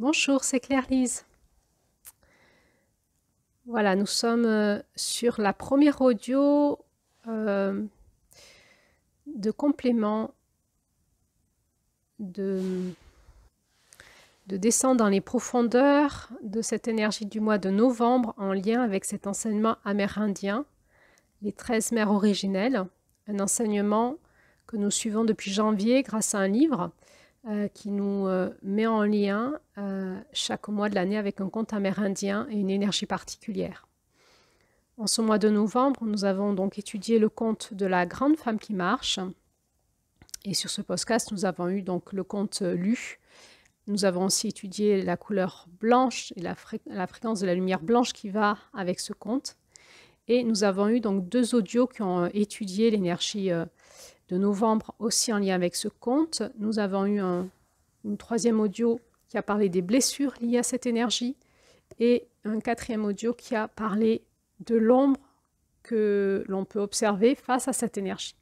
Bonjour, c'est Claire-Lise. Voilà, nous sommes sur la première audio de complément de descendre dans les profondeurs de cette énergie du mois de novembre en lien avec cet enseignement amérindien, les 13 mers originelles, un enseignement que nous suivons depuis janvier grâce à un livre qui nous met en lien chaque mois de l'année avec un conte amérindien et une énergie particulière. En ce mois de novembre, nous avons donc étudié le conte de la grande femme qui marche. Et sur ce podcast, nous avons eu donc le conte lu. Nous avons aussi étudié la couleur blanche et la fréquence de la lumière blanche qui va avec ce conte. Et nous avons eu donc 2 audios qui ont étudié l'énergie de novembre aussi en lien avec ce conte. Nous avons eu une 3e audio qui a parlé des blessures liées à cette énergie et un 4e audio qui a parlé de l'ombre que l'on peut observer face à cette énergie.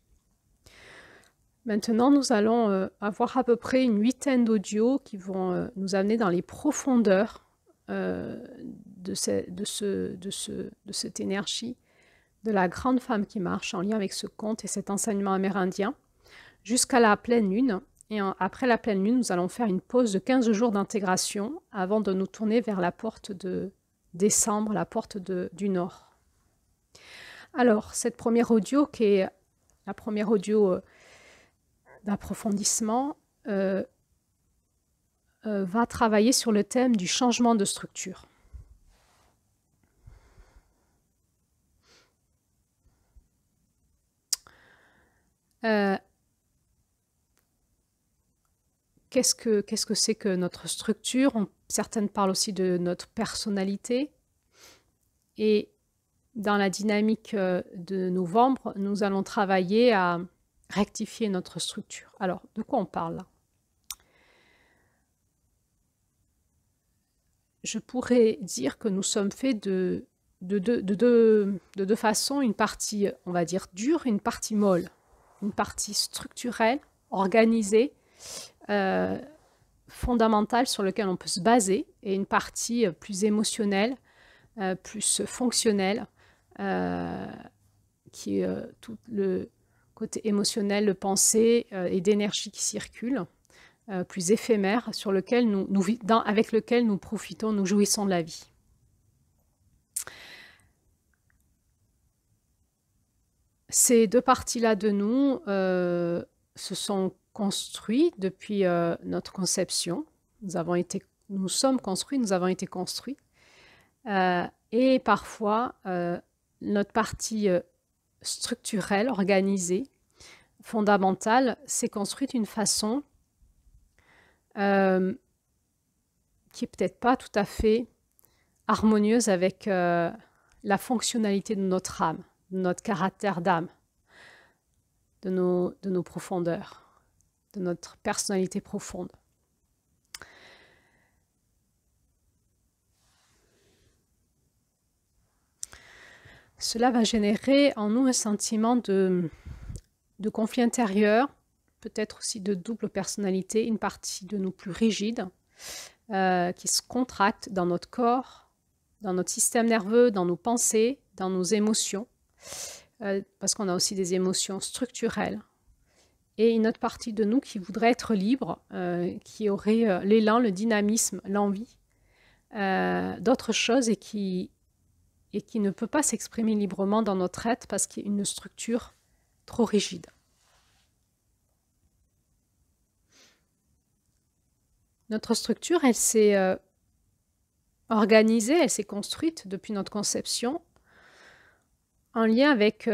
Maintenant, nous allons avoir à peu près une 8aine d'audios qui vont nous amener dans les profondeurs de cette énergie de la grande femme qui marche en lien avec ce conte et cet enseignement amérindien jusqu'à la pleine lune. Et après la pleine lune, nous allons faire une pause de 15 jours d'intégration avant de nous tourner vers la porte de décembre, la porte du nord. Alors, cette première audio, qui est la première audio d'approfondissement, va travailler sur le thème du changement de structure. Qu'est-ce que c'est que notre structure? Certaines parlent aussi de notre personnalité. Et dans la dynamique de novembre, nous allons travailler à rectifier notre structure. Alors, de quoi on parle là? Je pourrais dire que nous sommes faits de deux façons, une partie, on va dire, dure, une partie molle, une partie structurelle, organisée, fondamentale sur laquelle on peut se baser, et une partie plus émotionnelle, plus fonctionnelle, qui est tout le côté émotionnel, le pensée et d'énergie qui circule, plus éphémère, sur lequel avec lequel nous profitons, nous jouissons de la vie. Ces 2 parties-là de nous se sont construites depuis notre conception. Nous sommes construits, nous avons été construits. Et parfois, notre partie structurelle, organisée, fondamentale, s'est construite d'une façon qui n'est peut-être pas tout à fait harmonieuse avec la fonctionnalité de notre âme, de notre caractère d'âme, de nos profondeurs, de notre personnalité profonde. Cela va générer en nous un sentiment de conflit intérieur, peut-être aussi de double personnalité, une partie de nous plus rigide, qui se contracte dans notre corps, dans notre système nerveux, dans nos pensées, dans nos émotions, parce qu'on a aussi des émotions structurelles. Et une autre partie de nous qui voudrait être libre, qui aurait l'élan, le dynamisme, l'envie d'autre chose et qui ne peut pas s'exprimer librement dans notre être parce qu'il y a une structure trop rigide. Notre structure, elle s'est organisée, elle s'est construite depuis notre conception en lien avec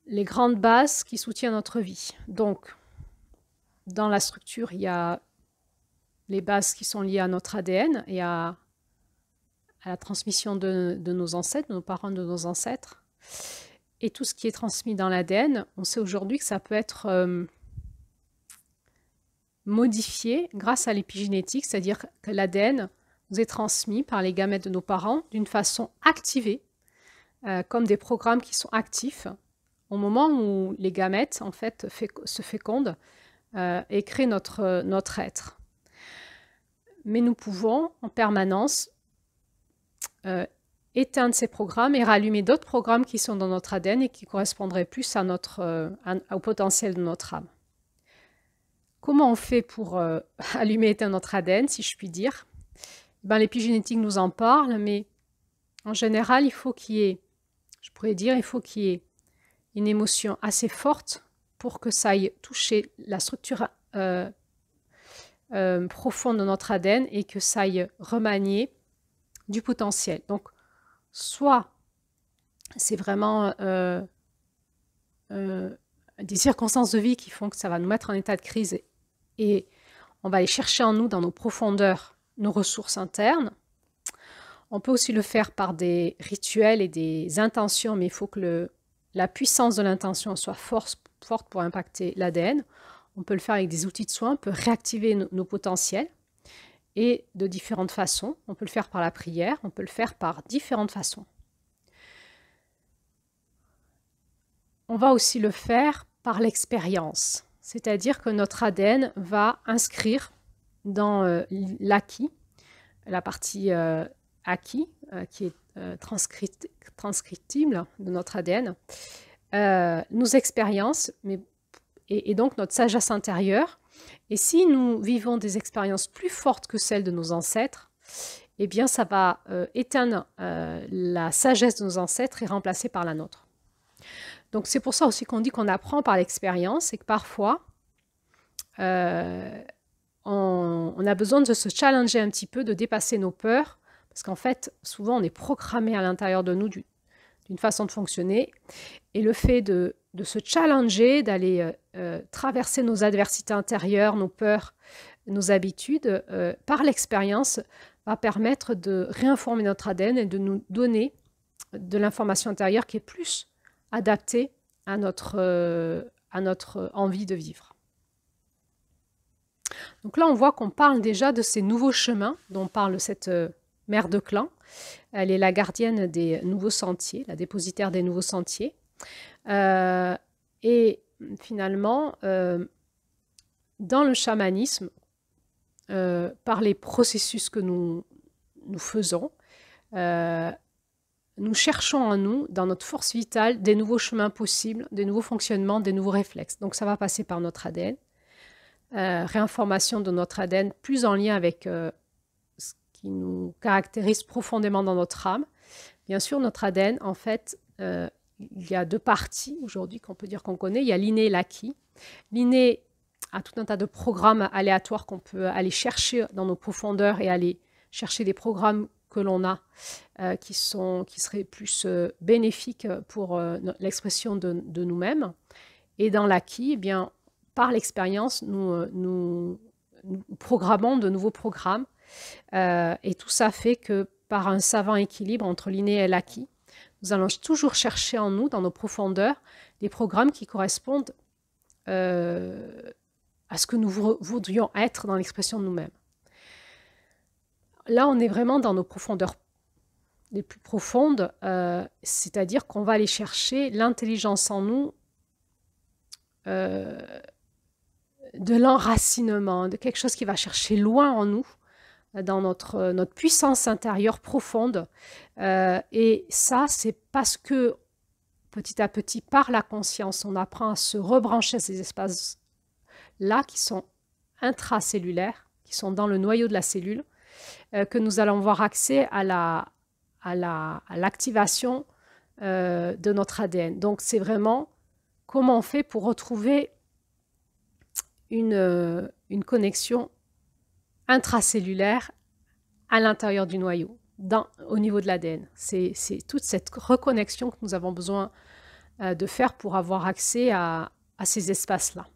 les grandes bases qui soutiennent notre vie. Donc, dans la structure, il y a les bases qui sont liées à notre ADN et à la transmission de nos ancêtres, de nos parents, de nos ancêtres. Et tout ce qui est transmis dans l'ADN, on sait aujourd'hui que ça peut être modifié grâce à l'épigénétique, c'est-à-dire que l'ADN nous est transmis par les gamètes de nos parents d'une façon activée, comme des programmes qui sont actifs au moment où les gamètes en fait se fécondent et créent notre être. mais nous pouvons en permanence éteindre ces programmes et rallumer d'autres programmes qui sont dans notre ADN et qui correspondraient plus à au potentiel de notre âme. Comment on fait pour allumer et éteindre notre ADN, si je puis dire? L'épigénétique nous en parle, mais en général, il faut qu'il y ait, je pourrais dire, il faut qu'il y ait une émotion assez forte pour que ça aille toucher la structure profonde de notre ADN et que ça aille remanier du potentiel. Donc, soit c'est vraiment des circonstances de vie qui font que ça va nous mettre en état de crise et on va aller chercher en nous, dans nos profondeurs, nos ressources internes. On peut aussi le faire par des rituels et des intentions, mais il faut que la puissance de l'intention soit forte pour impacter l'ADN. On peut le faire avec des outils de soins, on peut réactiver nos potentiels et de différentes façons. On peut le faire par la prière, on peut le faire par différentes façons. On va aussi le faire par l'expérience, c'est-à-dire que notre ADN va inscrire dans l'acquis, la partie acquis, qui est transcriptible de notre ADN, nos expériences, et donc notre sagesse intérieure. Et si nous vivons des expériences plus fortes que celles de nos ancêtres, eh bien ça va éteindre la sagesse de nos ancêtres et remplacer par la nôtre. Donc c'est pour ça aussi qu'on dit qu'on apprend par l'expérience et que parfois on a besoin de se challenger un petit peu, de dépasser nos peurs, parce qu'en fait souvent on est programmé à l'intérieur de nous d'une façon de fonctionner, et le fait de se challenger, d'aller traverser nos adversités intérieures, nos peurs, nos habitudes, par l'expérience, va permettre de réinformer notre ADN et de nous donner de l'information intérieure qui est plus adaptée à notre envie de vivre. Donc là, on voit qu'on parle déjà de ces nouveaux chemins dont parle cette mère de clan. Elle est la gardienne des nouveaux sentiers, la dépositaire des nouveaux sentiers. Et finalement, dans le chamanisme, par les processus que nous faisons, nous cherchons en nous, dans notre force vitale, des nouveaux chemins possibles, des nouveaux fonctionnements, des nouveaux réflexes. Donc ça va passer par notre ADN, réinformation de notre ADN plus en lien avec ce qui nous caractérise profondément dans notre âme. Bien sûr, notre ADN, en fait, il y a deux parties aujourd'hui qu'on peut dire qu'on connaît. Il y a l'inné et l'acquis. L'inné a tout un tas de programmes aléatoires qu'on peut aller chercher dans nos profondeurs et aller chercher des programmes que l'on a qui seraient plus bénéfiques pour l'expression de nous-mêmes. Et dans l'acquis, eh bien, par l'expérience, nous programmons de nouveaux programmes. Et tout ça fait que par un savant équilibre entre l'inné et l'acquis, nous allons toujours chercher en nous, dans nos profondeurs, des programmes qui correspondent à ce que nous voudrions être dans l'expression de nous-mêmes. Là, on est vraiment dans nos profondeurs les plus profondes, c'est-à-dire qu'on va aller chercher l'intelligence en nous, de l'enracinement, de quelque chose qui va chercher loin en nous, dans notre puissance intérieure profonde. Et ça, c'est parce que petit à petit, par la conscience, on apprend à se rebrancher à ces espaces-là qui sont intracellulaires, qui sont dans le noyau de la cellule, que nous allons avoir accès à l'activation de notre ADN. Donc, c'est vraiment comment on fait pour retrouver une connexion intracellulaire à l'intérieur du noyau, au niveau de l'ADN. C'est toute cette reconnexion que nous avons besoin de faire pour avoir accès à ces espaces-là.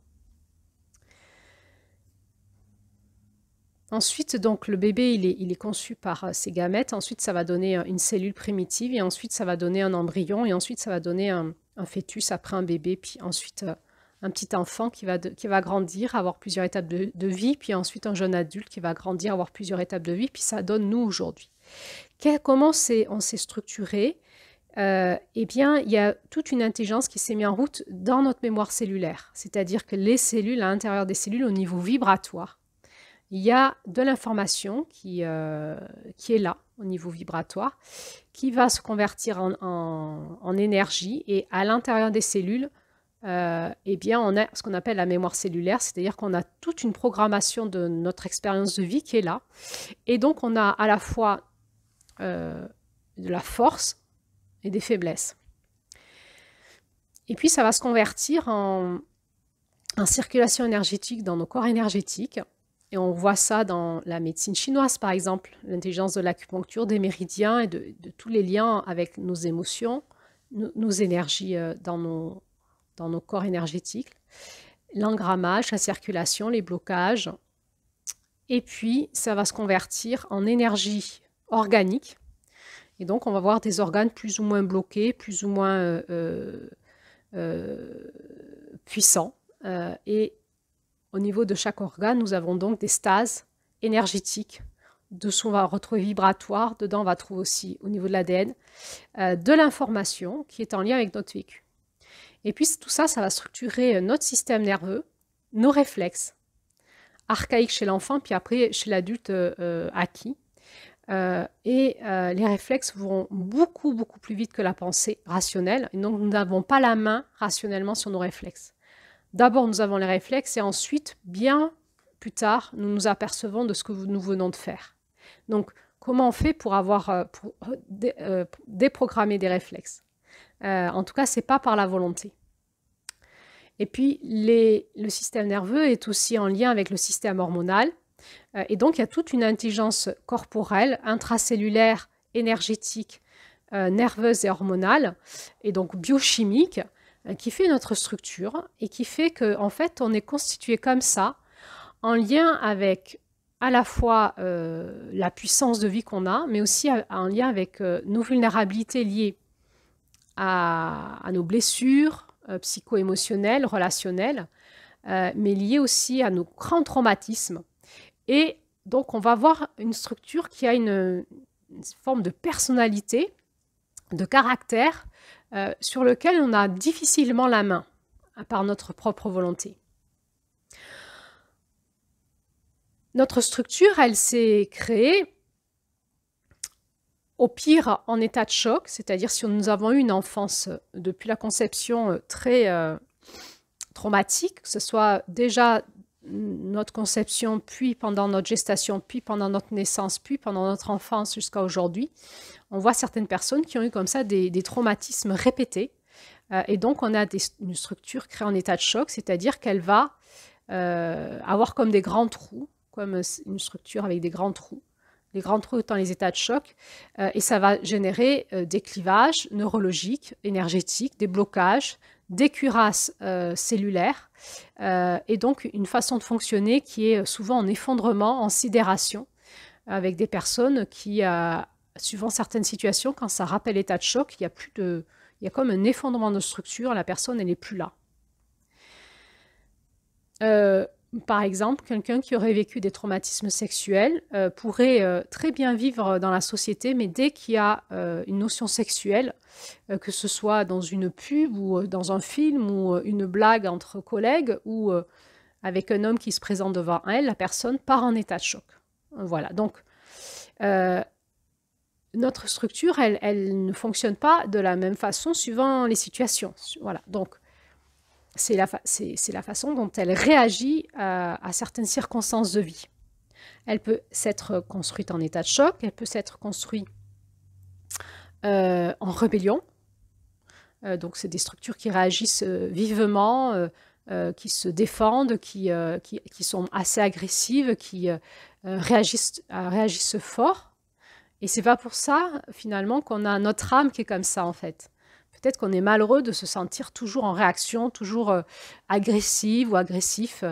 Ensuite, donc, le bébé, il est conçu par ses gamètes. Ensuite, ça va donner une cellule primitive. Et ensuite, ça va donner un embryon. Et ensuite, ça va donner un fœtus après un bébé. Puis ensuite, un petit enfant qui va grandir, avoir plusieurs étapes de vie. Puis ensuite, un jeune adulte qui va grandir, avoir plusieurs étapes de vie. Puis ça donne nous aujourd'hui. Comment on s'est structuré? Eh bien, il y a toute une intelligence qui s'est mise en route dans notre mémoire cellulaire. C'est-à-dire que les cellules, à l'intérieur des cellules, au niveau vibratoire, il y a de l'information qui est là au niveau vibratoire, qui va se convertir en énergie, et à l'intérieur des cellules, eh bien, on a ce qu'on appelle la mémoire cellulaire, c'est-à-dire qu'on a toute une programmation de notre expérience de vie qui est là. Et donc, on a à la fois de la force et des faiblesses. Et puis, ça va se convertir en circulation énergétique dans nos corps énergétiques. Et on voit ça dans la médecine chinoise, par exemple, l'intelligence de l'acupuncture, des méridiens et de tous les liens avec nos émotions, nos énergies dans nos corps énergétiques, l'engrammage, la circulation, les blocages. Et puis, ça va se convertir en énergie organique. Et donc, on va voir des organes plus ou moins bloqués, plus ou moins puissants. Et au niveau de chaque organe, nous avons donc des stases énergétiques. Dessous, on va retrouver vibratoire. Dedans, on va trouver aussi, au niveau de l'ADN, de l'information qui est en lien avec notre vécu. Et puis, tout ça, ça va structurer notre système nerveux, nos réflexes, archaïques chez l'enfant, puis après, chez l'adulte acquis. Les réflexes vont beaucoup, beaucoup plus vite que la pensée rationnelle. Et donc, nous n'avons pas la main rationnellement sur nos réflexes. D'abord, nous avons les réflexes et ensuite, bien plus tard, nous nous apercevons de ce que nous venons de faire. Donc, comment on fait pour déprogrammer des réflexes? En tout cas, ce n'est pas par la volonté. Et puis, le système nerveux est aussi en lien avec le système hormonal. Et donc, il y a toute une intelligence corporelle, intracellulaire, énergétique, nerveuse et hormonale, et donc biochimique, qui fait notre structure et qui fait qu'en fait, on est constitué comme ça, en lien avec à la fois la puissance de vie qu'on a, mais aussi en lien avec nos vulnérabilités liées à nos blessures psycho-émotionnelles, relationnelles, mais liées aussi à nos grands traumatismes. Et donc, on va avoir une structure qui a une forme de personnalité, de caractère, sur lequel on a difficilement la main, par notre propre volonté. Notre structure, elle s'est créée au pire en état de choc, c'est-à-dire si nous avons eu une enfance depuis la conception très traumatique, que ce soit déjà notre conception, puis pendant notre gestation, puis pendant notre naissance, puis pendant notre enfance jusqu'à aujourd'hui, on voit certaines personnes qui ont eu comme ça des traumatismes répétés. Et donc, on a une structure créée en état de choc, c'est-à-dire qu'elle va avoir comme des grands trous, comme une structure avec des grands trous. Les grands trous étant les états de choc. Et ça va générer des clivages neurologiques, énergétiques, des blocages, des cuirasses cellulaires, et donc une façon de fonctionner qui est souvent en effondrement, en sidération, avec des personnes qui, suivant certaines situations, quand ça rappelle l'état de choc, il y a comme un effondrement de structure, la personne elle n'est plus là. Par exemple, quelqu'un qui aurait vécu des traumatismes sexuels pourrait très bien vivre dans la société, mais dès qu'il y a une notion sexuelle, que ce soit dans une pub ou dans un film ou une blague entre collègues ou avec un homme qui se présente devant elle, la personne part en état de choc. Voilà, donc notre structure, elle ne fonctionne pas de la même façon suivant les situations. Voilà, donc c'est la façon dont elle réagit à certaines circonstances de vie. Elle peut s'être construite en état de choc, elle peut s'être construite en rébellion. Donc, c'est des structures qui réagissent vivement, qui se défendent, qui sont assez agressives, qui réagissent fort. Et c'est pas pour ça, finalement, qu'on a notre âme qui est comme ça, en fait. Peut-être qu'on est malheureux de se sentir toujours en réaction, toujours agressive ou agressif,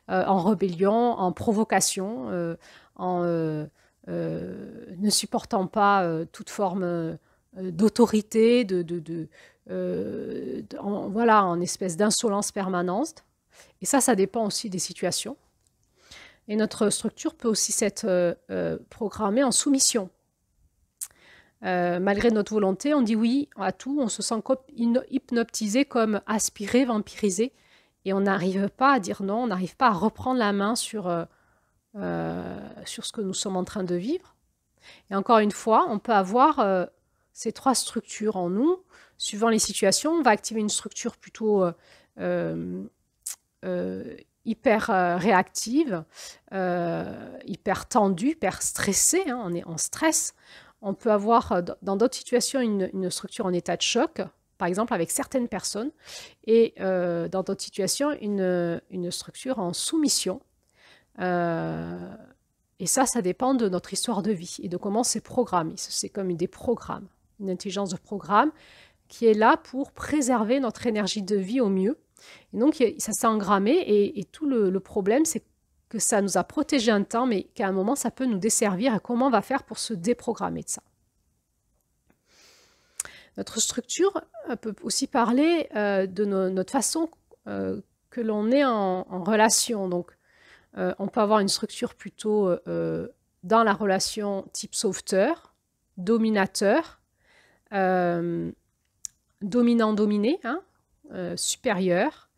en rébellion, en provocation, en ne supportant pas toute forme d'autorité, en espèce d'insolence permanente. Et ça dépend aussi des situations. Et notre structure peut aussi s'être programmée en soumission. Malgré notre volonté, on dit oui à tout, on se sent hypnotisé, comme aspiré, vampirisé, et on n'arrive pas à dire non, on n'arrive pas à reprendre la main sur sur ce que nous sommes en train de vivre. Et encore une fois, on peut avoir ces trois structures en nous. Suivant les situations, on va activer une structure plutôt hyper réactive, hyper tendue, hyper stressée, hein, on est en stress. On peut avoir dans d'autres situations une structure en état de choc, par exemple avec certaines personnes, et dans d'autres situations une structure en soumission. Et ça dépend de notre histoire de vie et de comment c'est programmé. C'est comme des programmes, une intelligence de programme qui est là pour préserver notre énergie de vie au mieux. Et donc, ça s'est engrammé et tout le problème, c'est que ça nous a protégé un temps, mais qu'à un moment, ça peut nous desservir. Et comment on va faire pour se déprogrammer de ça? Notre structure peut aussi parler de notre façon que l'on est en relation. Donc, on peut avoir une structure plutôt dans la relation type sauveteur, dominateur, dominant-dominé, hein, supérieur.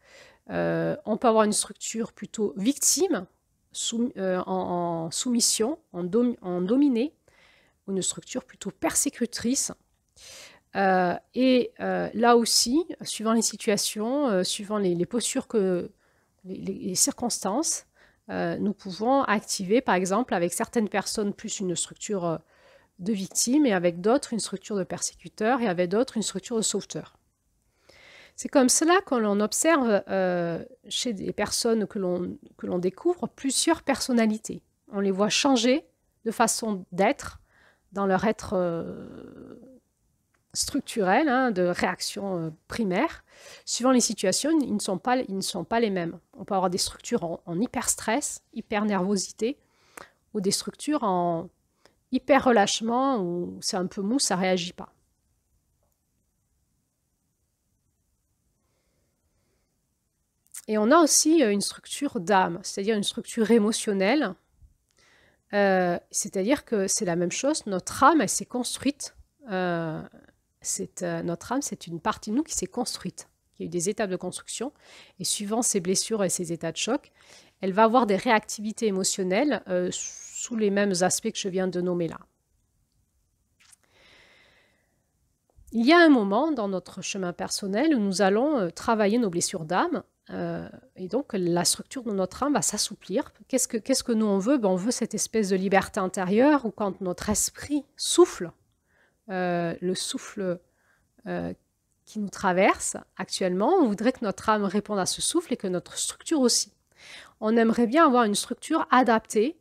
On peut avoir une structure plutôt victime, en soumission, en dominé, ou une structure plutôt persécutrice. Là aussi, suivant les situations, suivant les postures, les circonstances, nous pouvons activer, par exemple, avec certaines personnes, plus une structure de victime, et avec d'autres, une structure de persécuteur, et avec d'autres, une structure de sauveteur. C'est comme cela que l'on observe chez des personnes que l'on découvre plusieurs personnalités. On les voit changer de façon d'être dans leur être structurel, hein, de réaction primaire. Suivant les situations, ils ne sont pas les mêmes. On peut avoir des structures en hyper stress, hyper nervosité, ou des structures en hyper relâchement, où c'est un peu mou, ça ne réagit pas. Et on a aussi une structure d'âme, c'est-à-dire une structure émotionnelle. C'est-à-dire que c'est la même chose, notre âme, elle s'est construite. Notre âme, c'est une partie de nous qui s'est construite, qui a eu des étapes de construction. Et suivant ses blessures et ses états de choc, elle va avoir des réactivités émotionnelles sous les mêmes aspects que je viens de nommer là. Il y a un moment dans notre chemin personnel où nous allons travailler nos blessures d'âme. Et donc, la structure de notre âme va s'assouplir. Qu'est-ce que nous, on veut? On veut cette espèce de liberté intérieure où quand notre esprit souffle, le souffle qui nous traverse actuellement, on voudrait que notre âme réponde à ce souffle et que notre structure aussi. On aimerait bien avoir une structure adaptée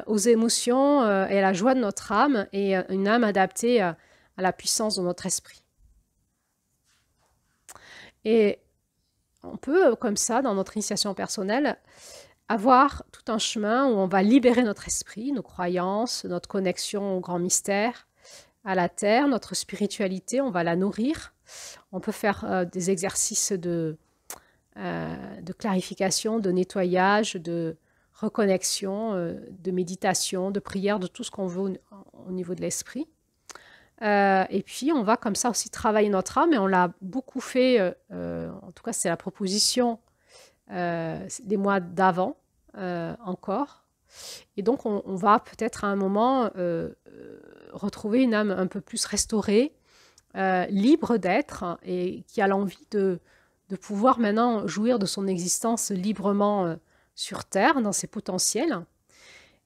aux émotions et à la joie de notre âme et une âme adaptée à la puissance de notre esprit. Et on peut, comme ça, dans notre initiation personnelle, avoir tout un chemin où on va libérer notre esprit, nos croyances, notre connexion au grand mystère, à la terre, notre spiritualité, on va la nourrir. On peut faire des exercices de clarification, de nettoyage, de reconnexion, de méditation, de prière, de tout ce qu'on veut au niveau de l'esprit. Et puis, on va comme ça aussi travailler notre âme, et on l'a beaucoup fait, en tout cas, c'est la proposition des mois d'avant encore. Et donc, on va peut-être à un moment retrouver une âme un peu plus restaurée, libre d'être, et qui a l'envie de pouvoir maintenant jouir de son existence librement sur Terre, dans ses potentiels.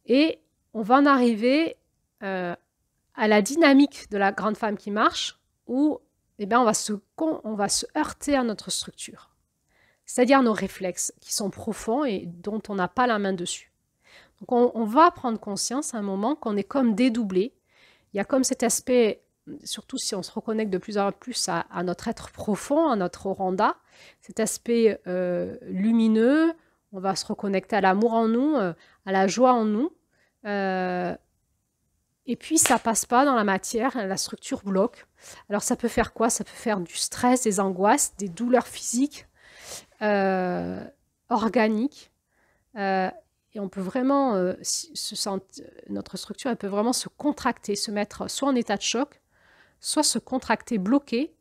Et on va en arriver à la dynamique de la grande femme qui marche, où on va se heurter à notre structure, c'est-à-dire nos réflexes qui sont profonds et dont on n'a pas la main dessus. Donc on va prendre conscience à un moment qu'on est comme dédoublé. Il y a comme cet aspect, surtout si on se reconnecte de plus en plus à notre être profond, à notre oranda, cet aspect lumineux. On va se reconnecter à l'amour en nous, à la joie en nous. Et puis, ça ne passe pas dans la matière, la structure bloque. Alors, ça peut faire quoi? Ça peut faire du stress, des angoisses, des douleurs physiques, organiques. Et on peut vraiment notre structure, elle peut vraiment se contracter, se mettre soit en état de choc, soit se contracter, bloquer,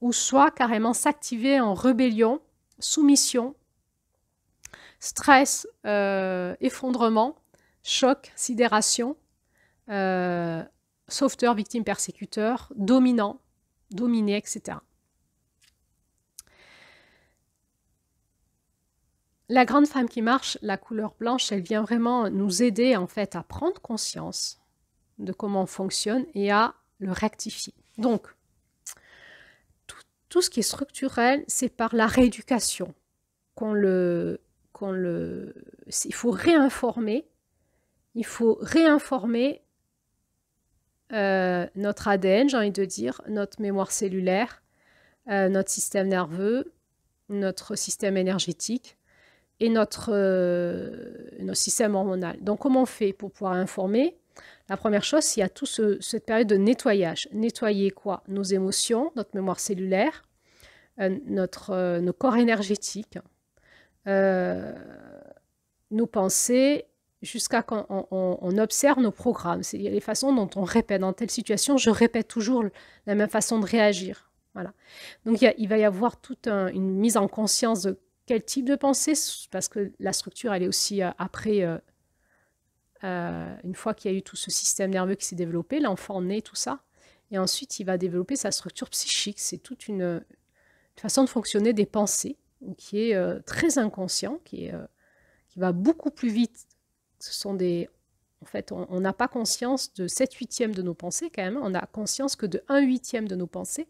ou soit carrément s'activer en rébellion, soumission, stress, effondrement, choc, sidération, sauveteur, victime, persécuteur, dominant, dominé, etc. La grande femme qui marche, la couleur blanche, elle vient vraiment nous aider en fait à prendre conscience de comment on fonctionne et à le rectifier. Donc, tout ce qui est structurel, c'est par la rééducation il faut réinformer. Il faut réinformer notre ADN, j'ai envie de dire, notre mémoire cellulaire, notre système nerveux, notre système énergétique et notre système hormonal. Donc, comment on fait pour pouvoir informer? La première chose, il y a toute cette période de nettoyage. Nettoyer quoi? Nos émotions, notre mémoire cellulaire, nos corps énergétiques, nos pensées, jusqu'à quand on observe nos programmes. C'est les façons dont on répète. Dans telle situation, je répète toujours la même façon de réagir. Voilà. Donc, il va y avoir toute une mise en conscience de quel type de pensée, parce que la structure, elle est aussi après, une fois qu'il y a eu tout ce système nerveux qui s'est développé, l'enfant naît, tout ça. Et ensuite, il va développer sa structure psychique. C'est toute une façon de fonctionner des pensées qui est très inconscient, qui va beaucoup plus vite. Ce sont en fait, on n'a pas conscience de 7/8 de nos pensées quand même. On n'a conscience que de 1/8 de nos pensées.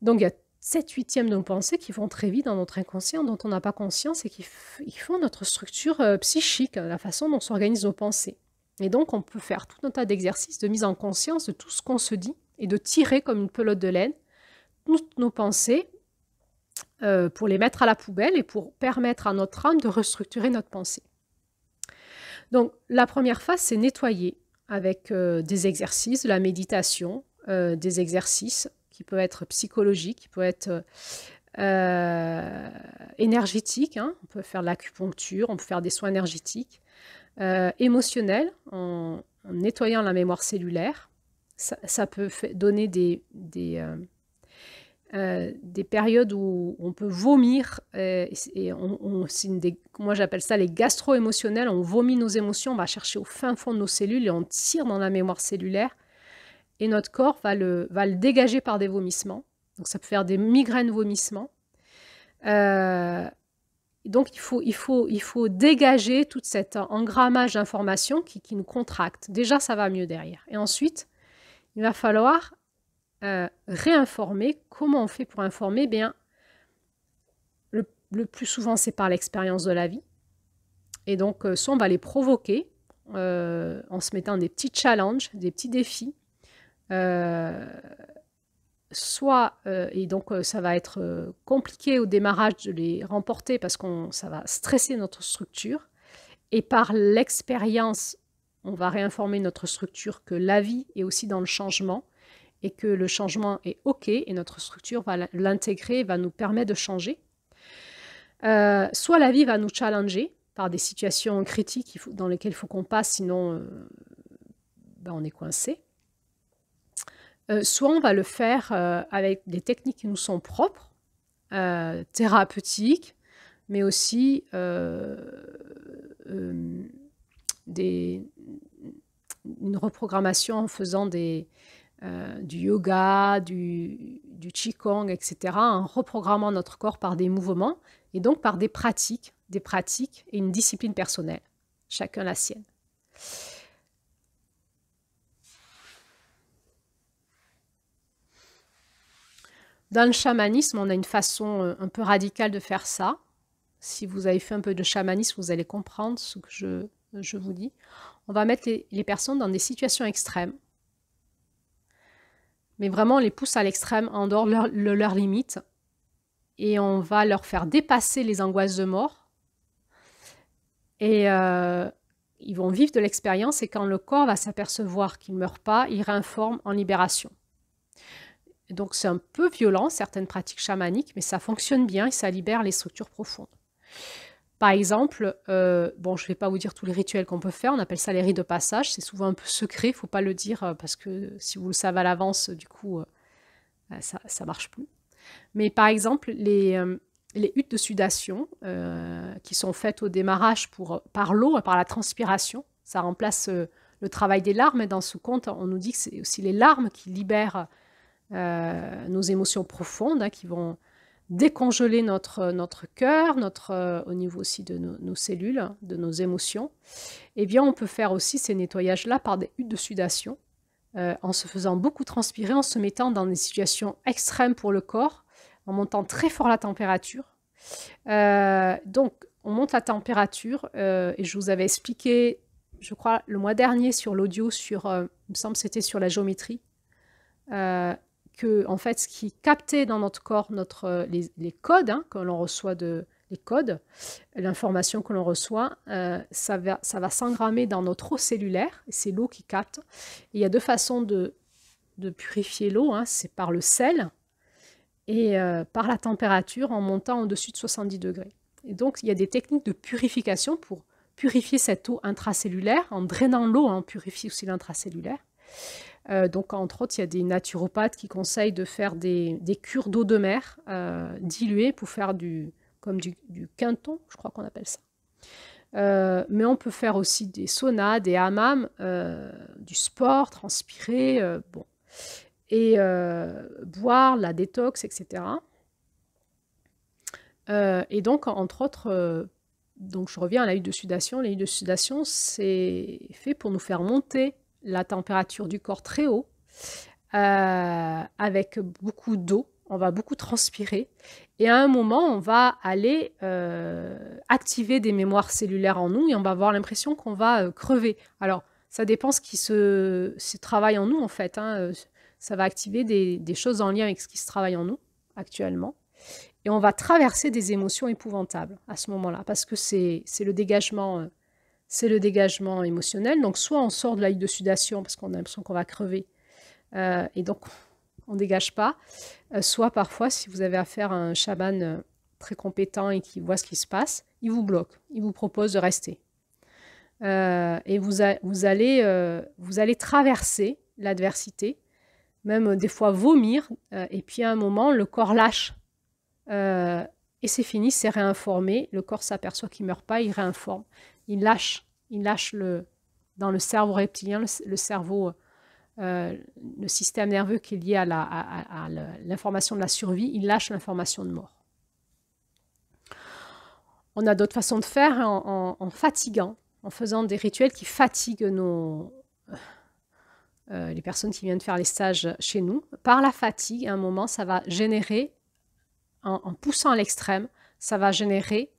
Donc, il y a 7/8 de nos pensées qui vont très vite dans notre inconscient, dont on n'a pas conscience et qui font notre structure psychique, la façon dont s'organisent nos pensées. Et donc, on peut faire tout un tas d'exercices de mise en conscience de tout ce qu'on se dit et de tirer comme une pelote de laine toutes nos pensées pour les mettre à la poubelle et pour permettre à notre âme de restructurer notre pensée. Donc, la première phase, c'est nettoyer avec des exercices, de la méditation, des exercices qui peuvent être psychologiques, qui peuvent être énergétiques. Hein. On peut faire de l'acupuncture, on peut faire des soins énergétiques, émotionnels, en nettoyant la mémoire cellulaire. Ça peut donner des périodes où on peut vomir, moi j'appelle ça les gastro-émotionnels, on vomit nos émotions, on va chercher au fin fond de nos cellules et on tire dans la mémoire cellulaire et notre corps va le dégager par des vomissements. Donc ça peut faire des migraines vomissements. Donc il faut dégager tout cet engrammage d'informations qui nous contracte. Déjà ça va mieux derrière. Et ensuite, il va falloir réinformer. Comment on fait pour informer? Bien, le plus souvent, c'est par l'expérience de la vie. Et donc, soit on va les provoquer en se mettant des petits challenges, des petits défis. Et donc, ça va être compliqué au démarrage de les remporter parce que ça va stresser notre structure. Et par l'expérience, on va réinformer notre structure que la vie est aussi dans le changement et que le changement est OK et notre structure va l'intégrer, va nous permettre de changer. Soit la vie va nous challenger par des situations critiques dans lesquelles il faut qu'on passe, sinon on est coincé. Soit on va le faire avec des techniques qui nous sont propres, thérapeutiques, mais aussi une reprogrammation en faisant du yoga, du qigong, etc., en reprogrammant notre corps par des mouvements et donc par des pratiques et une discipline personnelle, chacun la sienne. Dans le chamanisme, on a une façon un peu radicale de faire ça. Si vous avez fait un peu de chamanisme, vous allez comprendre ce que je vous dis. On va mettre les personnes dans des situations extrêmes. Mais vraiment, on les pousse à l'extrême, en dehors de leurs limites. Et on va leur faire dépasser les angoisses de mort. Et ils vont vivre de l'expérience. Et quand le corps va s'apercevoir qu'il ne meurt pas, il réinforme en libération. Et donc, c'est un peu violent, certaines pratiques chamaniques, mais ça fonctionne bien et ça libère les structures profondes. Par exemple, je ne vais pas vous dire tous les rituels qu'on peut faire, on appelle ça les rites de passage, c'est souvent un peu secret, il ne faut pas le dire parce que si vous le savez à l'avance, du coup, ça ne marche plus. Mais par exemple, les les huttes de sudation qui sont faites au démarrage par l'eau, par la transpiration. Ça remplace le travail des larmes. Et dans ce conte, on nous dit que c'est aussi les larmes qui libèrent nos émotions profondes, hein, qui vont décongeler notre cœur, au niveau aussi de nos cellules, de nos émotions. Eh bien, on peut faire aussi ces nettoyages-là par des huttes de sudation, en se faisant beaucoup transpirer, en se mettant dans des situations extrêmes pour le corps, en montant très fort la température. Donc, on monte la température, et je vous avais expliqué, je crois, le mois dernier sur l'audio, il me semble que c'était sur la géométrie, que en fait, ce qui captait dans notre corps les codes, hein, que l'on reçoit les codes, l'information que l'on reçoit, ça va s'engrammer dans notre eau cellulaire, c'est l'eau qui capte. Et il y a deux façons de purifier l'eau, hein, c'est par le sel et par la température en montant au-dessus de 70 degrés. Et donc, il y a des techniques de purification pour purifier cette eau intracellulaire. En drainant l'eau, on purifie aussi l'intracellulaire. Donc, entre autres, il y a des naturopathes qui conseillent de faire des cures d'eau de mer diluée pour faire comme du quinton, je crois qu'on appelle ça. Mais on peut faire aussi des saunas, des hammams, du sport, transpirer, bon. Et boire, la détox, etc. Et donc, entre autres, donc je reviens à la hutte de sudation. La hutte de sudation, c'est fait pour nous faire monter la température du corps très haut, avec beaucoup d'eau. On va beaucoup transpirer. Et à un moment, on va aller activer des mémoires cellulaires en nous et on va avoir l'impression qu'on va crever. Alors, ça dépend ce qui se travaille en nous, en fait, hein. Ça va activer des choses en lien avec ce qui se travaille en nous actuellement. Et on va traverser des émotions épouvantables à ce moment-là, parce que c'est le dégagement émotionnel. Donc, soit on sort de la hutte de sudation parce qu'on a l'impression qu'on va crever, et donc on ne dégage pas. Soit parfois, si vous avez affaire à un chaman très compétent et qui voit ce qui se passe, il vous bloque, il vous propose de rester. Et vous allez traverser l'adversité, même des fois vomir, et puis à un moment, le corps lâche. Et c'est fini, c'est réinformé. Le corps s'aperçoit qu'il ne meurt pas, il réinforme. Il lâche dans le cerveau reptilien, le système nerveux qui est lié à l'information de la survie, il lâche l'information de mort. On a d'autres façons de faire en fatiguant, en faisant des rituels qui fatiguent les personnes qui viennent faire les stages chez nous. Par la fatigue, à un moment, ça va générer, en poussant à l'extrême, ça va générer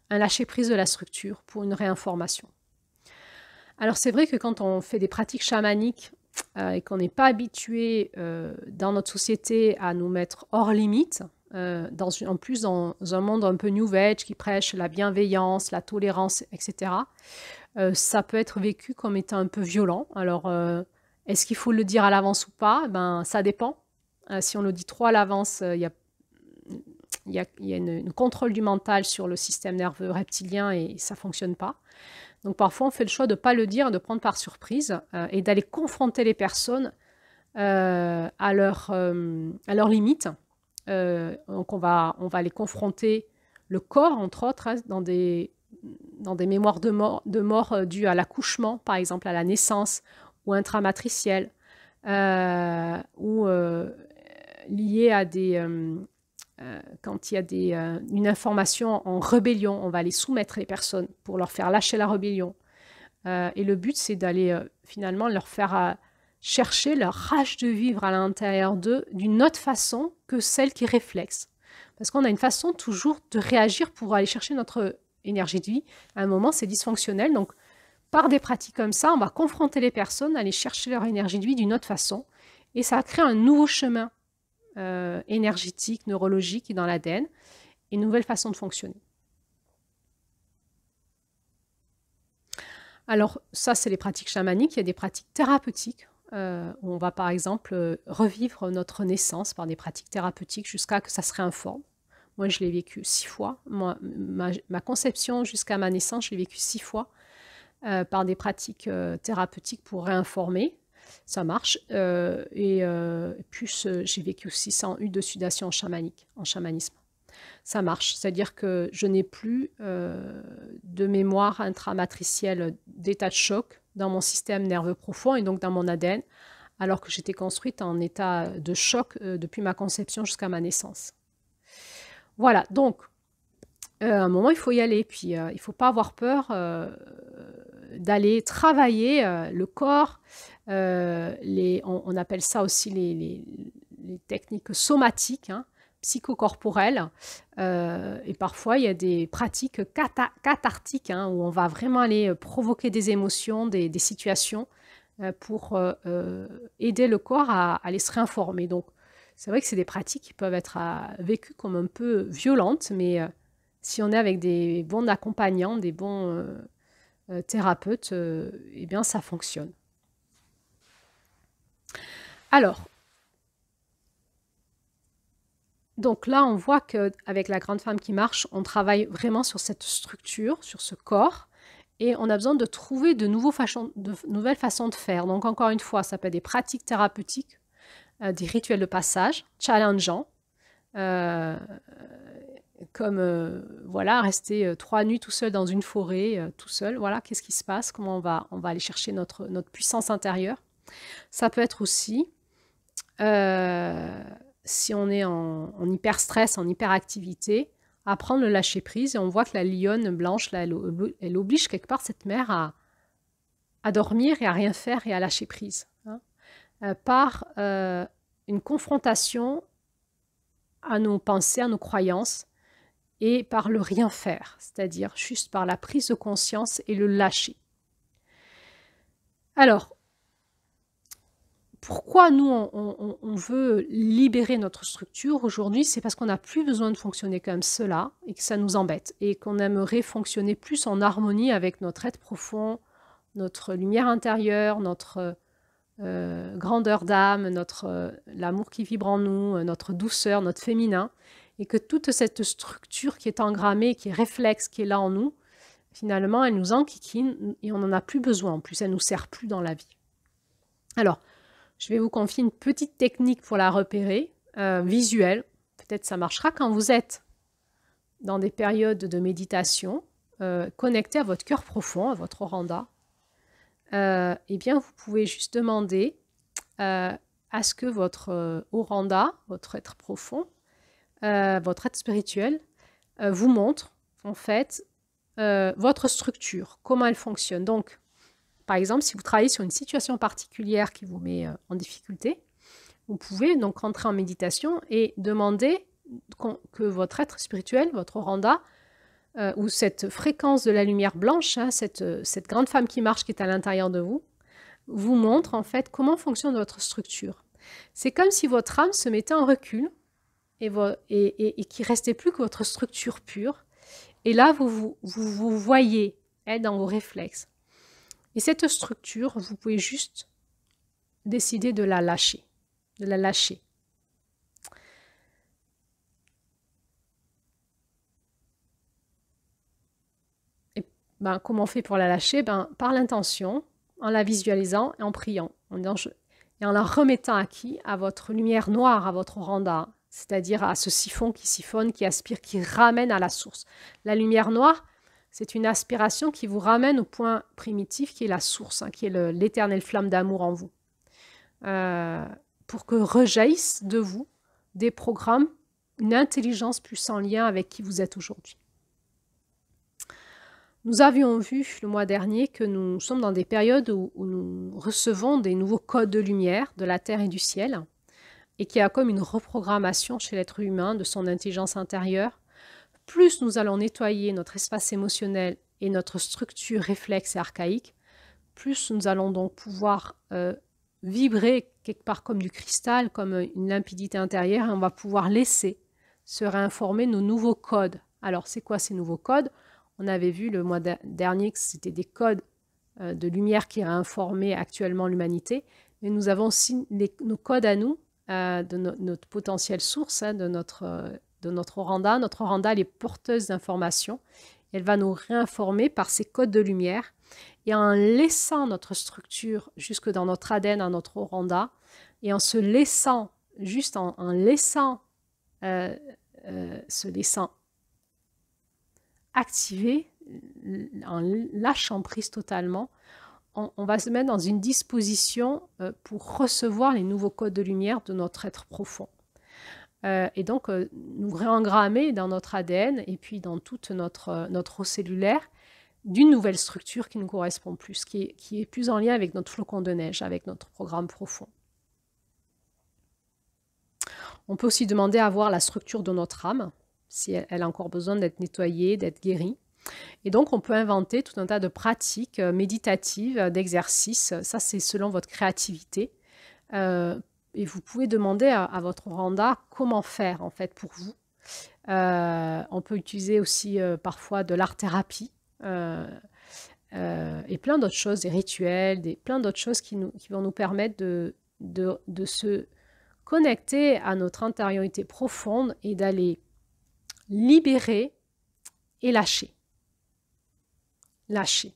un lâcher-prise de la structure pour une réinformation. Alors c'est vrai que quand on fait des pratiques chamaniques et qu'on n'est pas habitué dans notre société à nous mettre hors limite, en plus dans un monde un peu New Age qui prêche la bienveillance, la tolérance, etc., ça peut être vécu comme étant un peu violent. Alors, est-ce qu'il faut le dire à l'avance ou pas? Ben, ça dépend. Si on le dit trop à l'avance, il y a une contrôle du mental sur le système nerveux reptilien et ça ne fonctionne pas. Donc parfois, on fait le choix de ne pas le dire, de prendre par surprise et d'aller confronter les personnes à leurs limites. Donc on va les confronter, le corps, entre autres, hein, dans des mémoires de mort dues à l'accouchement, par exemple à la naissance, ou intramatricielle, ou liées à quand il y a une information en rébellion, on va les soumettre les personnes pour leur faire lâcher la rébellion. Et le but, c'est d'aller finalement leur faire chercher leur rage de vivre à l'intérieur d'eux d'une autre façon que celle qui est réflexe. Parce qu'on a une façon toujours de réagir pour aller chercher notre énergie de vie. À un moment, c'est dysfonctionnel. Donc, par des pratiques comme ça, on va confronter les personnes, aller chercher leur énergie de vie d'une autre façon. Et ça va créer un nouveau chemin énergétique, neurologique dans l'ADN, et une nouvelle façon de fonctionner. Alors ça, c'est les pratiques chamaniques. Il y a des pratiques thérapeutiques, où on va par exemple revivre notre naissance par des pratiques thérapeutiques jusqu'à que ça se réinforme. Moi, je l'ai vécu 6 fois. Ma conception jusqu'à ma naissance, je l'ai vécu 6 fois par des pratiques thérapeutiques pour réinformer. Ça marche. Et plus, j'ai vécu aussi 100 huttes de sudation en chamanisme. ça marche. C'est-à-dire que je n'ai plus de mémoire intramatricielle d'état de choc dans mon système nerveux profond et donc dans mon ADN, alors que j'étais construite en état de choc depuis ma conception jusqu'à ma naissance. Voilà, donc à un moment, il faut y aller. Puis, il ne faut pas avoir peur d'aller travailler le corps. On appelle ça aussi les techniques somatiques, hein, psychocorporelles. Et parfois, il y a des pratiques cathartiques, hein, où on va vraiment aller provoquer des émotions, des situations pour aider le corps à aller se réinformer. Donc, c'est vrai que c'est des pratiques qui peuvent être vécues comme un peu violentes, mais si on est avec des bons accompagnants, des bons thérapeutes, eh bien, ça fonctionne. Alors, donc là, on voit qu'avec la grande femme qui marche, on travaille vraiment sur cette structure, sur ce corps, et on a besoin de trouver de nouvelles façons de faire. Donc, encore une fois, ça peut être des pratiques thérapeutiques, des rituels de passage, challengeants, comme voilà, rester 3 nuits tout seul dans une forêt, tout seul, voilà, qu'est-ce qui se passe, comment on va aller chercher notre puissance intérieure. Ça peut être aussi, si on est en hyper stress, en hyperactivité, apprendre le lâcher prise, et on voit que la lionne blanche, là, elle oblige quelque part cette mère à dormir et à rien faire et à lâcher prise, hein, par une confrontation à nos pensées, à nos croyances, et par le rien faire, c'est-à-dire juste par la prise de conscience et le lâcher. Alors, pourquoi nous, on veut libérer notre structure aujourd'hui? C'est parce qu'on n'a plus besoin de fonctionner comme cela et que ça nous embête et qu'on aimerait fonctionner plus en harmonie avec notre être profond, notre lumière intérieure, notre grandeur d'âme, l'amour qui vibre en nous, notre douceur, notre féminin, et que toute cette structure qui est engrammée, qui est réflexe, qui est là en nous, finalement, elle nous enquiquine et on n'en a plus besoin. En plus, elle ne nous sert plus dans la vie. Alors, je vais vous confier une petite technique pour la repérer, visuelle. Peut-être ça marchera quand vous êtes dans des périodes de méditation, connecté à votre cœur profond, à votre oranda. Eh bien, vous pouvez juste demander à ce que votre oranda, votre être profond, votre être spirituel, vous montre en fait votre structure, comment elle fonctionne. Donc, par exemple, si vous travaillez sur une situation particulière qui vous met en difficulté, vous pouvez donc rentrer en méditation et demander que votre être spirituel, votre oranda, ou cette fréquence de la lumière blanche, hein, cette grande femme qui marche qui est à l'intérieur de vous, vous montre en fait comment fonctionne votre structure. C'est comme si votre âme se mettait en recul et qu'il ne restait plus que votre structure pure. Et là, vous voyez, elle, dans vos réflexes. Et cette structure, vous pouvez juste décider de la lâcher. De la lâcher. Et comment on fait pour la lâcher? Par l'intention, en la visualisant et en priant. Et en la remettant à qui? À votre lumière noire, à votre oranda. C'est-à-dire à ce siphon qui siphonne, qui aspire, qui ramène à la source. La lumière noire, c'est une aspiration qui vous ramène au point primitif qui est la source, hein, qui est l'éternelle flamme d'amour en vous. Pour que rejaillissent de vous des programmes, une intelligence plus en lien avec qui vous êtes aujourd'hui. Nous avions vu le mois dernier que nous sommes dans des périodes où nous recevons des nouveaux codes de lumière de la terre et du ciel, et qu'il y a comme une reprogrammation chez l'être humain de son intelligence intérieure. Plus nous allons nettoyer notre espace émotionnel et notre structure réflexe et archaïque, plus nous allons donc pouvoir vibrer quelque part comme du cristal, comme une limpidité intérieure, et on va pouvoir laisser se réinformer nos nouveaux codes. Alors, c'est quoi ces nouveaux codes? On avait vu le mois dernier que c'était des codes de lumière qui réinformaient actuellement l'humanité, mais nous avons aussi nos codes à nous, de notre potentielle source, hein, de notre oranda. Notre oranda, elle est porteuse d'informations. Elle va nous réinformer par ces codes de lumière. Et en laissant notre structure jusque dans notre ADN, dans notre oranda, et en se laissant, juste en laissant se laissant activer, en lâchant prise totalement, on va se mettre dans une disposition pour recevoir les nouveaux codes de lumière de notre être profond. Et donc, nous réengrammer dans notre ADN et puis dans toute notre eau cellulaire d'une nouvelle structure qui nous correspond plus, qui est plus en lien avec notre flocon de neige, avec notre programme profond. On peut aussi demander à voir la structure de notre âme, si elle a encore besoin d'être nettoyée, d'être guérie. Et donc, on peut inventer tout un tas de pratiques méditatives, d'exercices. Ça, c'est selon votre créativité. Et vous pouvez demander à votre Randa comment faire, en fait, pour vous. On peut utiliser aussi parfois de l'art-thérapie et plein d'autres choses, des rituels, plein d'autres choses qui vont nous permettre de se connecter à notre intériorité profonde et d'aller libérer et lâcher. Lâcher.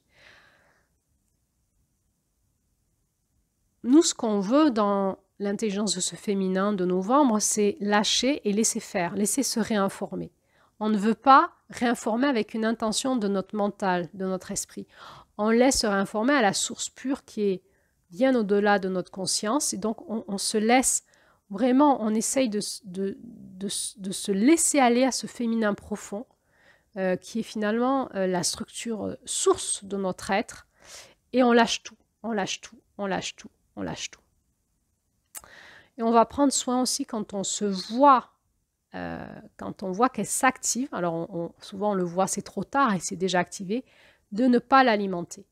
Nous, ce qu'on veut dans l'intelligence de ce féminin de novembre, c'est lâcher et laisser faire, laisser se réinformer. On ne veut pas réinformer avec une intention de notre mental, de notre esprit. On laisse se réinformer à la source pure qui est bien au-delà de notre conscience. Et donc, on se laisse vraiment, on essaye de se laisser aller à ce féminin profond qui est finalement la structure source de notre être. Et on lâche tout, on lâche tout, on lâche tout, on lâche tout. Et on va prendre soin aussi quand on se voit, quand on voit qu'elle s'active, alors souvent on le voit, c'est trop tard et c'est déjà activé, de ne pas l'alimenter.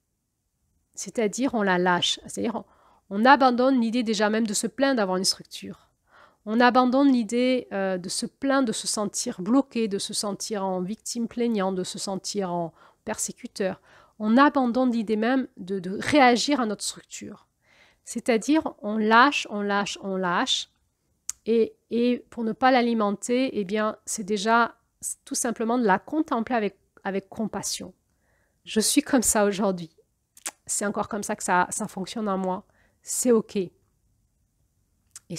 C'est-à-dire on la lâche, c'est-à-dire on abandonne l'idée déjà même de se plaindre d'avoir une structure. On abandonne l'idée de se plaindre, de se sentir bloqué, de se sentir en victime plaignant, de se sentir en persécuteur. On abandonne l'idée même de réagir à notre structure. C'est-à-dire, on lâche, on lâche, on lâche. Et pour ne pas l'alimenter, eh bien, c'est déjà tout simplement de la contempler avec compassion. Je suis comme ça aujourd'hui. C'est encore comme ça que ça fonctionne en moi. C'est OK. Et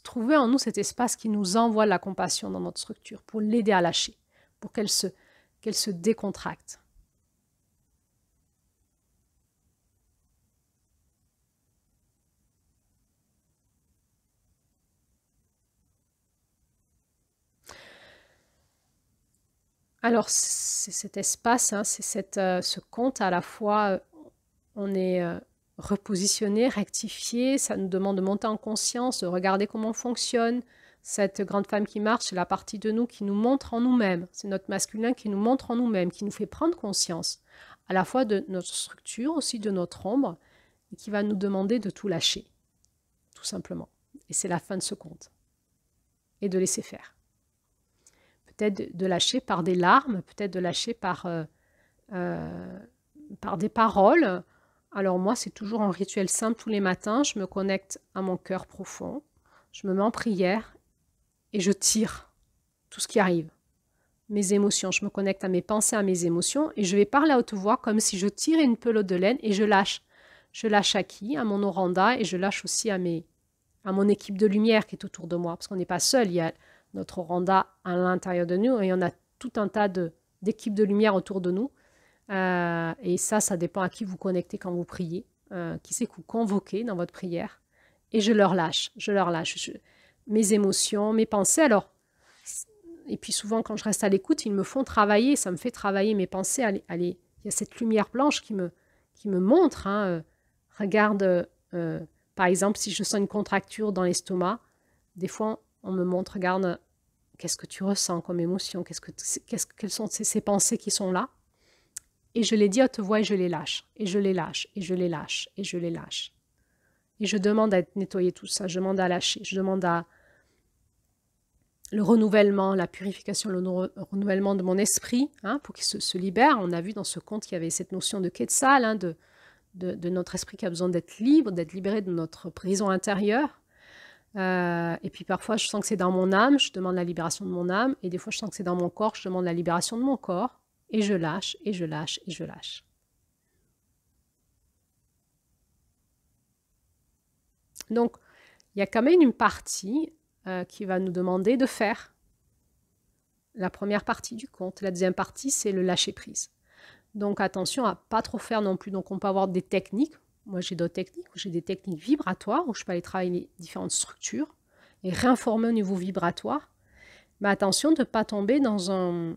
trouver en nous cet espace qui nous envoie de la compassion dans notre structure pour l'aider à lâcher, pour qu'elle se décontracte. Alors, c'est cet espace, hein, c'est ce compte à la fois, on est repositionné, rectifié, ça nous demande de monter en conscience, de regarder comment on fonctionne. Cette grande femme qui marche, c'est la partie de nous qui nous montre en nous-mêmes. C'est notre masculin qui nous montre en nous-mêmes, qui nous fait prendre conscience à la fois de notre structure, aussi de notre ombre, et qui va nous demander de tout lâcher, tout simplement. Et c'est la fin de ce conte. Et de laisser faire. Peut-être de lâcher par des larmes, peut-être de lâcher par des paroles. Alors moi, c'est toujours un rituel simple tous les matins. Je me connecte à mon cœur profond, je me mets en prière et je tire tout ce qui arrive. Mes émotions, je me connecte à mes pensées, à mes émotions et je vais parler à haute voix comme si je tirais une pelote de laine et je lâche. Je lâche à qui? À mon Oranda et je lâche aussi à mon équipe de lumière qui est autour de moi parce qu'on n'est pas seul, il y a notre Oranda à l'intérieur de nous et on a tout un tas d'équipes de lumière autour de nous. Et ça dépend à qui vous connectez quand vous priez, qui c'est que vous convoquez dans votre prière. Et je leur lâche, mes émotions, mes pensées. Alors, et puis souvent quand je reste à l'écoute, ils me font travailler, ça me fait travailler mes pensées. Il y a cette lumière blanche qui me montre. Hein, regarde, par exemple, si je sens une contracture dans l'estomac, des fois on me montre, regarde, qu'est-ce que tu ressens comme émotion, quelles sont ces pensées qui sont là. Et je les dis à haute voix et je les lâche, et je les lâche, et je les lâche, et je les lâche. Et je demande à être nettoyé tout ça, je demande à lâcher, je demande à le renouvellement, la purification, le renouvellement de mon esprit, hein, pour qu'il se libère. On a vu dans ce conte qu'il y avait cette notion de Quetzal, hein, de notre esprit qui a besoin d'être libre, d'être libéré de notre prison intérieure. Et puis parfois, je sens que c'est dans mon âme, je demande la libération de mon âme, et des fois, je sens que c'est dans mon corps, je demande la libération de mon corps. Et je lâche, et je lâche, et je lâche. Donc, il y a quand même une partie qui va nous demander de faire. la première partie du conte. La deuxième partie, c'est le lâcher-prise. Donc attention à pas trop faire non plus. Donc on peut avoir des techniques. Moi j'ai d'autres techniques. J'ai des techniques vibratoires où je peux aller travailler les différentes structures et réinformer au niveau vibratoire. Mais attention de ne pas tomber dans un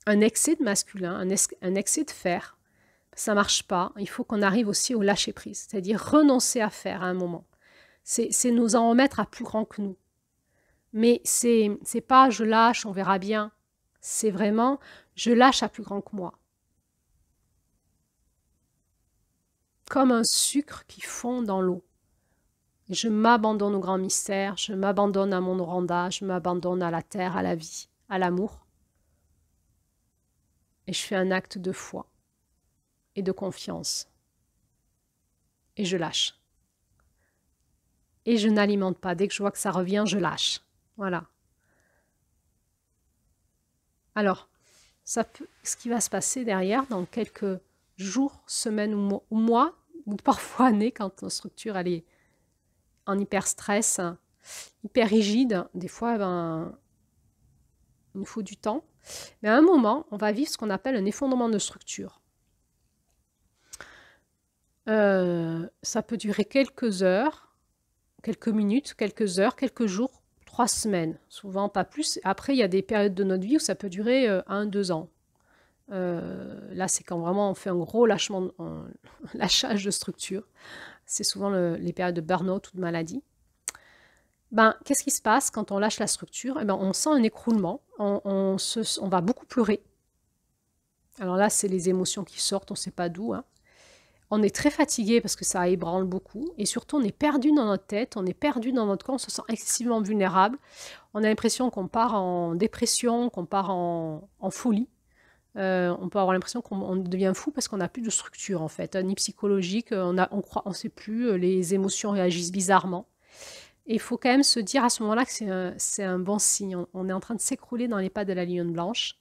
excès de masculin, un excès de faire. Ça ne marche pas. Il faut qu'on arrive aussi au lâcher-prise, c'est-à-dire renoncer à faire à un moment. C'est nous en remettre à plus grand que nous. Mais c'est pas je lâche, on verra bien. C'est vraiment je lâche à plus grand que moi. Comme un sucre qui fond dans l'eau. Je m'abandonne au grand mystère, je m'abandonne à mon oranda, je m'abandonne à la terre, à la vie, à l'amour. Et je fais un acte de foi et de confiance. Et je lâche. Et je n'alimente pas. Dès que je vois que ça revient, je lâche. Voilà. Alors, ce qui va se passer derrière, dans quelques jours, semaines ou mois, ou parfois années, quand notre structure elle est en hyper stress, hyper rigide, des fois, il nous faut du temps. Mais à un moment, on va vivre ce qu'on appelle un effondrement de structure. Ça peut durer quelques heures, quelques minutes, quelques heures, quelques jours, 3 semaines, souvent pas plus. Après, il y a des périodes de notre vie où ça peut durer 1-2 ans. Là, c'est quand vraiment on fait un gros lâchement, un lâchage de structure. C'est souvent les périodes de burn-out ou de maladie. Qu'est-ce qui se passe quand on lâche la structure? On sent un écroulement, on va beaucoup pleurer. Alors là, c'est les émotions qui sortent, on ne sait pas d'où. Hein. On est très fatigué parce que ça ébranle beaucoup. Et surtout, on est perdu dans notre tête, on est perdu dans notre corps, on se sent excessivement vulnérable. On a l'impression qu'on part en dépression, qu'on part en folie. On peut avoir l'impression qu'on devient fou parce qu'on n'a plus de structure, en fait, ni psychologique. On sait plus, les émotions réagissent bizarrement. Et il faut quand même se dire à ce moment-là que c'est un bon signe. On est en train de s'écrouler dans les pas de la lionne blanche.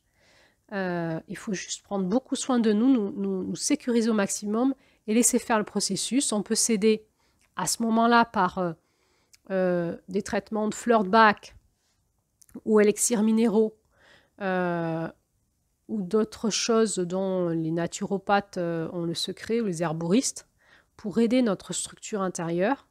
Il faut juste prendre beaucoup soin de nous sécuriser au maximum et laisser faire le processus. On peut s'aider à ce moment-là par des traitements de fleurs de bac ou élixirs minéraux ou d'autres choses dont les naturopathes ont le secret ou les herboristes pour aider notre structure intérieure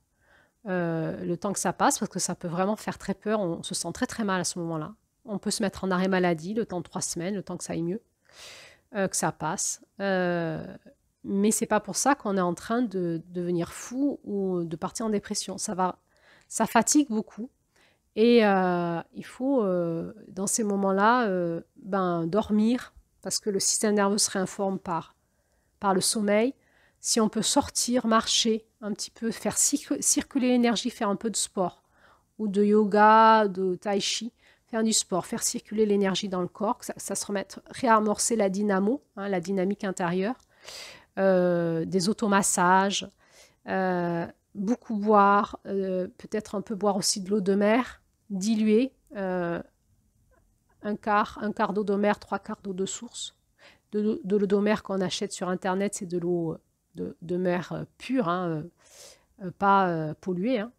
le temps que ça passe parce que ça peut vraiment faire très peur. On se sent très très mal à ce moment-là. On peut se mettre en arrêt maladie le temps de 3 semaines, le temps que ça aille mieux, que ça passe. Mais c'est pas pour ça qu'on est en train de devenir fou ou de partir en dépression. Ça fatigue beaucoup. Et il faut, dans ces moments-là, dormir, parce que le système nerveux se réinforme par le sommeil. Si on peut sortir, marcher un petit peu, faire circuler l'énergie, faire un peu de sport, ou de yoga, de tai chi, faire du sport, faire circuler l'énergie dans le corps, que ça se remette, réamorcer la dynamo, hein, la dynamique intérieure, des automassages, beaucoup boire, peut-être un peu boire aussi de l'eau de mer, diluée, un quart d'eau de mer, 3/4 d'eau de source. De l'eau de mer qu'on achète sur Internet, c'est de l'eau de mer pure, hein, pas polluée. Hein.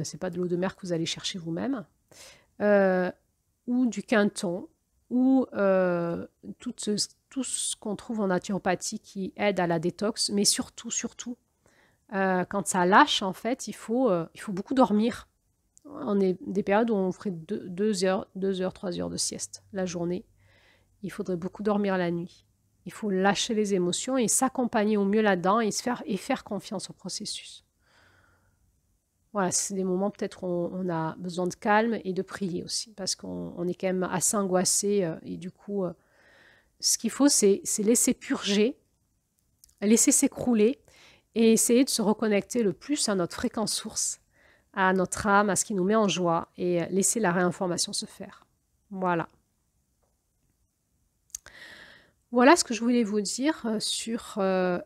C'est pas de l'eau de mer que vous allez chercher vous-même. Ou du quinton, ou tout ce qu'on trouve en naturopathie qui aide à la détox, mais surtout, quand ça lâche, en fait, il faut beaucoup dormir. On est des périodes où on ferait 2 heures, 3 heures de sieste la journée. Il faudrait beaucoup dormir la nuit. Il faut lâcher les émotions et s'accompagner au mieux là-dedans et faire confiance au processus. Voilà, c'est des moments peut-être où on a besoin de calme et de prier aussi, parce qu'on est quand même assez angoissé. Et du coup, ce qu'il faut, c'est laisser purger, laisser s'écrouler et essayer de se reconnecter le plus à notre fréquence source, à notre âme, à ce qui nous met en joie et laisser la réinformation se faire. Voilà. Voilà ce que je voulais vous dire sur le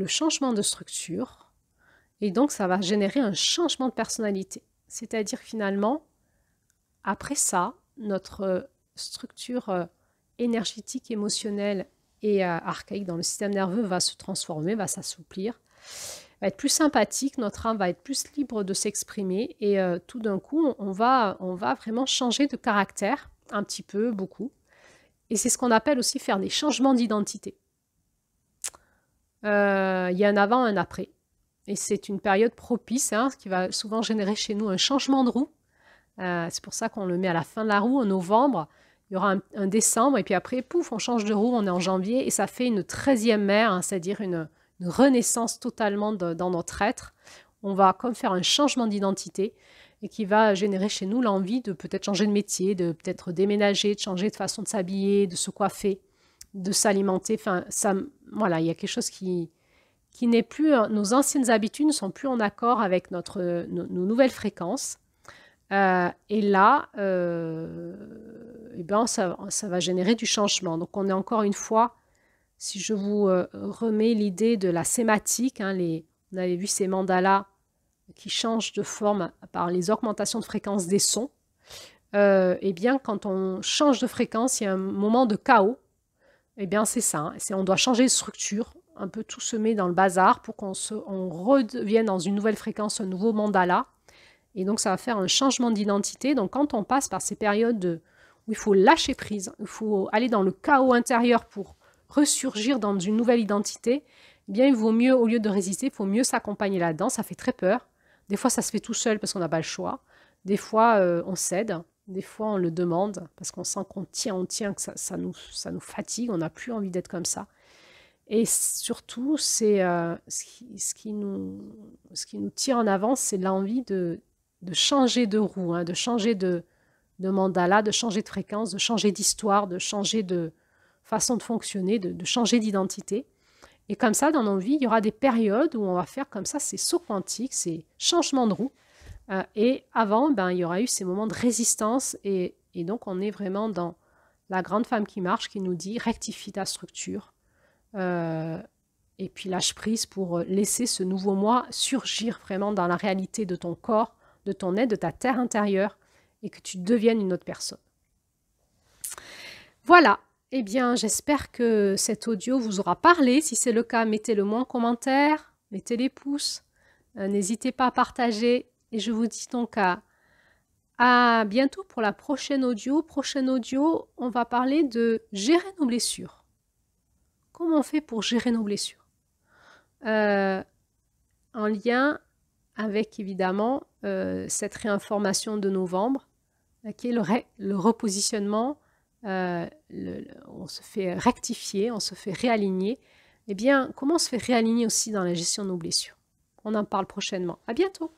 changement de structure. Et donc, ça va générer un changement de personnalité. C'est-à-dire finalement, après ça, notre structure énergétique, émotionnelle et archaïque dans le système nerveux va se transformer, va s'assouplir. va être plus sympathique, notre âme va être plus libre de s'exprimer et tout d'un coup, on va vraiment changer de caractère, un petit peu, beaucoup. Et c'est ce qu'on appelle aussi faire des changements d'identité. Il y a un avant, un après. Et c'est une période propice, hein, qui va souvent générer chez nous un changement de roue. C'est pour ça qu'on le met à la fin de la roue, en novembre. Il y aura un décembre, et puis après, pouf, on change de roue, on est en janvier, et ça fait une 13e ère, hein, c'est-à-dire une renaissance totalement dans notre être. On va comme faire un changement d'identité, et qui va générer chez nous l'envie de peut-être changer de métier, de peut-être déménager, de changer de façon de s'habiller, de se coiffer, de s'alimenter. Enfin, ça, voilà, il y a quelque chose qui n'est plus, nos anciennes habitudes ne sont plus en accord avec nos nouvelles fréquences. Et là, eh ben, ça va générer du changement. Donc, on est encore une fois, si je vous remets l'idée de la sématique, hein, on avait vu ces mandalas qui changent de forme par les augmentations de fréquence des sons. Eh bien, quand on change de fréquence, il y a un moment de chaos. Eh bien, c'est ça. Hein, on doit changer de structure. Un peu tout se met dans le bazar pour qu'on redevienne dans une nouvelle fréquence, un nouveau mandala. Et donc, ça va faire un changement d'identité. Donc, quand on passe par ces périodes où il faut lâcher prise, il faut aller dans le chaos intérieur pour ressurgir dans une nouvelle identité, eh bien, il vaut mieux, au lieu de résister, il faut mieux s'accompagner là-dedans. Ça fait très peur. Des fois, ça se fait tout seul parce qu'on n'a pas le choix. Des fois, on cède. Des fois, on le demande parce qu'on sent qu'on tient, que ça nous fatigue. On n'a plus envie d'être comme ça. Et surtout, c'est ce qui nous tire en avant, c'est l'envie de changer de roue, hein, de changer de mandala, de changer de fréquence, de changer d'histoire, de changer de façon de fonctionner, de changer d'identité. Et comme ça, dans nos vies, il y aura des périodes où on va faire comme ça, ces sauts quantiques, ces changements de roue. Et avant, ben, il y aura eu ces moments de résistance. Et donc, on est vraiment dans la grande femme qui marche, qui nous dit « rectifie ta structure ». Et puis lâche prise pour laisser ce nouveau moi surgir vraiment dans la réalité de ton corps, de ton être, de ta terre intérieure, et que tu deviennes une autre personne. Voilà, eh bien j'espère que cet audio vous aura parlé. Si c'est le cas, mettez-le moi en commentaire, mettez les pouces, n'hésitez pas à partager, et je vous dis donc à bientôt pour la prochaine audio. Prochaine audio, on va parler de gérer nos blessures. Comment on fait pour gérer nos blessures, en lien avec évidemment cette réinformation de novembre, qui est le repositionnement, on se fait rectifier, on se fait réaligner. Eh bien, comment on se fait réaligner aussi dans la gestion de nos blessures? On en parle prochainement. À bientôt!